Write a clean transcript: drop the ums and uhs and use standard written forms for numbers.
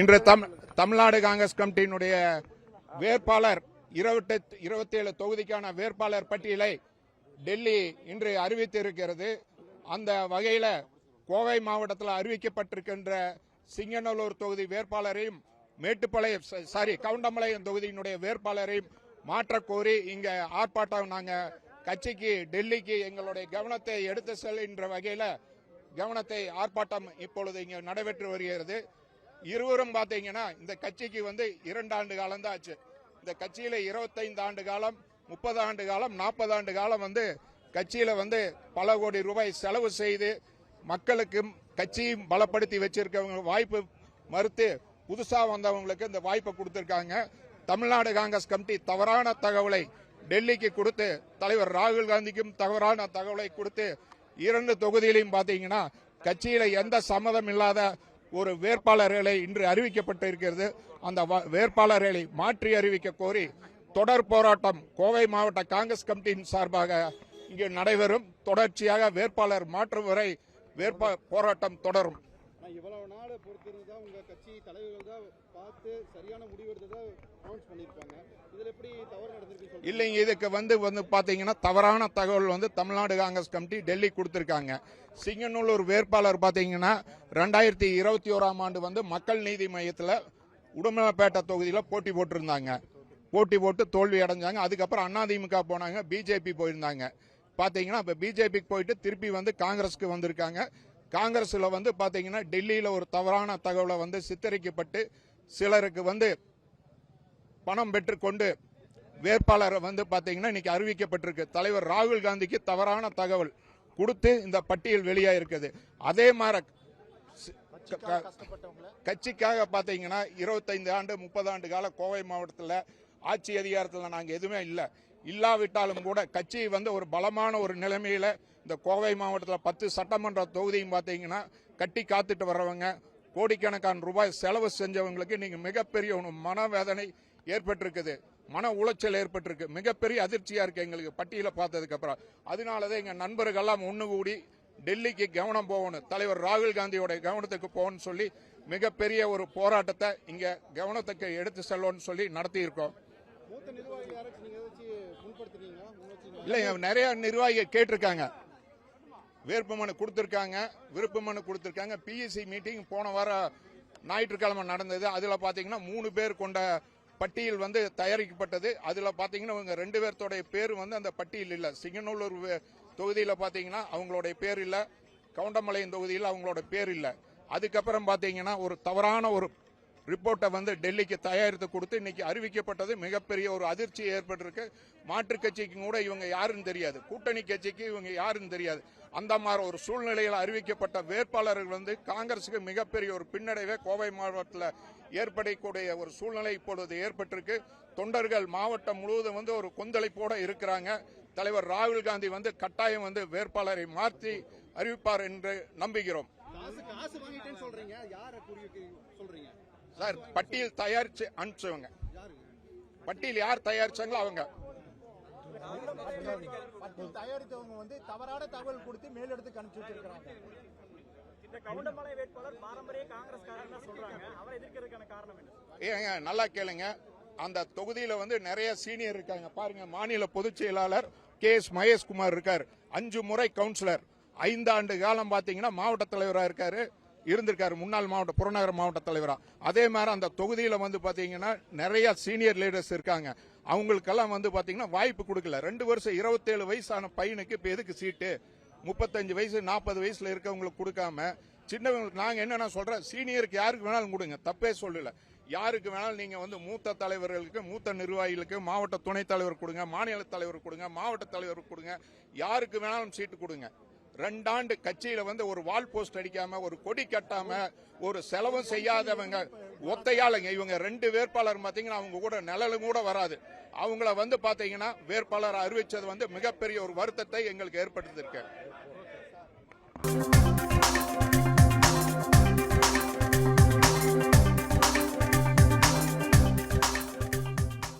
இன்று தமிழ்நாடு காங்கிரஸ் கமிட்டியினுடைய வேட்பாளர் 27 தொகுதிக்கான வேட்பாளர் பட்டியலை டெல்லி இன்று அறிவித்திருக்கிறது. அந்த வகையில கோவை மாவட்டத்தில் அறிவிக்கப்பட்டிருக்கின்ற சிங்கநல்லூர் தொகுதி வேட்பாளரையும் கவுண்டமலையம் தொகுதியினுடைய வேட்பாளரையும் மாற்றக் கோரி இங்க ஆர்ப்பாட்டம் நாங்க கட்சிக்கு டெல்லிக்கு எங்களுடைய கவனத்தை எடுத்து செல்கின்ற வகையில ஆர்ப்பாட்டம் இப்பொழுது இங்க நடைபெற்று வருகிறது. இருவரும் பாத்தீங்கன்னா இந்த கட்சிக்கு 2 ஆண்டு காலம் தான் ஆச்சு. இந்த கட்சியில 25 ஆண்டு காலம், 30 ஆண்டு காலம், 40 ஆண்டு காலம் கட்சியில பல கோடி ரூபாய் செலவு செய்து மக்களுக்கும் கட்சியும் பலப்படுத்தி வச்சிருக்கவங்க வாய்ப்பு மறுத்து புதுசா வந்தவங்களுக்கு இந்த வாய்ப்பை கொடுத்திருக்காங்க. தமிழ்நாடு காங்கிரஸ் கமிட்டி தவறான தகவலை டெல்லிக்கு கொடுத்து தலைவர் ராகுல் காந்திக்கும் தவறான தகவலை கொடுத்து 2 தொகுதியிலையும் பாத்தீங்கன்னா கட்சியில எந்த சம்மதம் இல்லாத ஒரு வேட்பாளர்களை இன்று அறிவிக்கப்பட்டிருக்கிறது. அந்த வேட்பாளர்களை மாற்றி அறிவிக்க கோரி தொடர் போராட்டம் கோவை மாவட்ட காங்கிரஸ் கமிட்டியின் சார்பாக இங்கு நடைபெறும். தொடர்ச்சியாக வேட்பாளர் மாற்றும் வரை போராட்டம் தொடரும். இவ்வளவு நாள் பொறுத்திருந்தா உங்க கட்சி தலைவர்கள் தான் பார்த்து சரியான முடிவு எடுத்ததா அனௌன்ஸ் பண்ணிருக்காங்க. இதுல எப்படி தவறு நடந்திருக்கு? இல்லைங்க, இதுக்கு பாத்தீங்கன்னா தவறான தகவல் தமிழ்நாடு காங்கிரஸ் கமிட்டி டெல்லி கொடுத்திருக்காங்க. சிங்கநல்லூர் வேட்பாளர் பாத்தீங்கன்னா 2021ஆம் ஆண்டு மக்கள் நீதி மையத்தில் உடுமலைப்பேட்டை தொகுதியில் போட்டி போட்டிருந்தாங்க. போட்டி போட்டு தோல்வி அடைஞ்சாங்க. அதுக்கப்புறம் அதிமுக போனாங்க, பிஜேபி போயிருந்தாங்க. பாத்தீங்கன்னா இப்ப பிஜேபிக்கு போயிட்டு திருப்பி காங்கிரஸ்க்கு வந்திருக்காங்க. காங்கிரஸ்ல பாத்தீங்கன்னா டெல்லியில ஒரு தவறான தகவலை சித்தரிக்கப்பட்டு சிலருக்கு பணம் பெற்றுக்கொண்டு வேட்பாளர் பாத்தீங்கன்னா இன்னைக்கு அறிவிக்கப்பட்டிருக்கு. தலைவர் ராகுல் காந்திக்கு தவறான தகவல் கொடுத்து இந்த பட்டியல் வெளியாயிருக்குது. அதே மாதிரி கட்சிக்காக பாத்தீங்கன்னா 25 ஆண்டு 30 ஆண்டு கால கோவை மாவட்டத்தில் ஆட்சி அதிகாரத்தில் நாங்க எதுவுமே இல்லாவிட்டாலும் கூட கட்சி ஒரு பலமான ஒரு நிலைமையில இந்த கோவை மாவட்டத்தில் 10 சட்டமன்ற தொகுதியும் பாத்தீங்கன்னா கட்டி காத்துட்டு வர்றவங்க, கோடிக்கணக்கான ரூபாய் செலவு செஞ்சவங்களுக்கு நீங்க மிகப்பெரிய மனவேதனை ஏற்பட்டிருக்குது, மன உளைச்சல் ஏற்பட்டிருக்கு. மிகப்பெரிய அதிர்ச்சியா இருக்கு எங்களுக்கு பட்டியலை பார்த்ததுக்கு அப்புறம். அதனாலதான் எங்க நண்பர்கள்லாம் ஒண்ணு கூடி டெல்லிக்கு கவனம் போகணும், தலைவர் ராகுல் காந்தியோட கவனத்துக்கு போகணும்னு சொல்லி மிகப்பெரிய ஒரு போராட்டத்தை இங்க கவனத்துக்கு எடுத்து செல்வோம்னு சொல்லி நடத்தி இருக்கோம். இல்லைங்க, நிறைய நிர்வாகிகள் கேட்டிருக்காங்க, வேட்புமனு கொடுத்திருக்காங்க, விருப்ப மனு கொடுத்திருக்காங்க. பிஎஸ்சி மீட்டிங் போன வாரம் ஞாயிற்றுக்கிழமை நடந்தது. அதுல பாத்தீங்கன்னா 3 பேர் கொண்ட பட்டியல் தயாரிக்கப்பட்டது. அதுல பாத்தீங்கன்னா இவங்க 2 பேர்த்தோடைய பேர் அந்த பட்டியல் இல்ல. சிங்கநல்லூர் தொகுதியில பாத்தீங்கன்னா அவங்களுடைய பேர் இல்ல, கவுண்டமலையம் தொகுதியில் அவங்களோட பேர் இல்ல. அதுக்கப்புறம் பாத்தீங்கன்னா ஒரு தவறான ஒரு ரிப்போர்ட்டை டெல்லிக்கு தயாரித்து கொடுத்து இன்னைக்கு அறிவிக்கப்பட்டது மிகப்பெரிய ஒரு அதிர்ச்சி ஏற்பட்டிருக்கு. மாற்றுக் கட்சிக்கு கூட இவங்க யாருன்னு தெரியாது, கூட்டணி கட்சிக்கு இவங்க யாருன்னு தெரியாது. அந்த மாதிரி ஒரு சூழ்நிலையில் அறிவிக்கப்பட்ட வேட்பாளர்கள் காங்கிரசுக்கு மிகப்பெரிய ஒரு பின்னடைவை கோவை மாவட்டத்தில் ஏற்படக்கூடிய ஒரு சூழ்நிலை இப்பொழுது ஏற்பட்டிருக்கு. தொண்டர்கள் மாவட்டம் முழுவதும் ஒரு கொந்தளிப்போட இருக்கிறாங்க. தலைவர் ராகுல் காந்தி கட்டாயம் வேட்பாளரை மாற்றி அறிவிப்பார் என்று நம்புகிறோம். சார், பட்டியல் தயாரிச்சு அனுப்பிச்சவங்க, பட்டியல் யார் தயாரிச்சாங்களோ அவங்க தயாரித்தவங்க தவறான தகவல் கொடுத்து மேலிடத்துக்கு அனுப்பிச்சு வச்சிருக்காங்க. இந்த கவுண்டமலை வேட்பாளர் பாரம்பரிய காங்கிரஸ்காரர் தான் சொல்றாங்க. அவரை எதிர்க்கிறதுக்கான காரணம் என்ன? ஏங்க, நல்லா கேளுங்க. அந்த தொகுதியில நிறைய சீனியர் இருக்காங்க. பாருங்க, மாநில பொதுச் செயலாளர் KS மகேஷ்குமார் இருக்கார், 5 முறை கவுன்சிலர், 5 ஆண்டு காலம் பாத்தீங்கன்னா மாவட்ட தலைவராக இருந்திருக்காரு, முன்னாள் புறநகர் மாவட்ட தலைவரா. அதே மாதிரி அந்த தொகுதியில பாத்தீங்கன்னா நிறைய சீனியர் லீடர்ஸ் இருக்காங்க. அவங்களுக்கெல்லாம் பாத்தீங்கன்னா வாய்ப்பு கொடுக்கல. 2 வருஷம் 27 வயசான பையனுக்கு இப்ப எதுக்கு சீட்டு? 35 வயசு 40 வயசுல இருக்கவங்களுக்கு கொடுக்காம சின்னவங்களுக்கு நாங்க என்ன சொல்றோம், சீனியருக்கு யாருக்கு வேணாலும் கொடுங்க, தப்பே சொல்லல. யாருக்கு வேணாலும் நீங்க மூத்த தலைவர்களுக்கு, மூத்த நிர்வாகிகளுக்கு, மாவட்ட துணைத் தலைவர் கொடுங்க, மாநில தலைவர் கொடுங்க, மாவட்ட தலைவர் கொடுங்க, யாருக்கு வேணாலும் சீட்டு கொடுங்க. 2 ஆண்டு கட்சியில ஒரு வால் போஸ்ட் அடிக்காம, ஒரு கொடி கட்டாம, ஒரு செலவும் செய்யாதவங்க ஒத்தையாளுங்க. இவங்க 2 வேட்பாளர் பாத்தீங்கன்னா அவங்க கூட நிழலும் கூட வராது. அவங்கள பாத்தீங்கன்னா வேட்பாளர் அறிவிச்சது மிகப்பெரிய ஒரு வருத்தத்தை எங்களுக்கு ஏற்படுத்தியிருக்கு.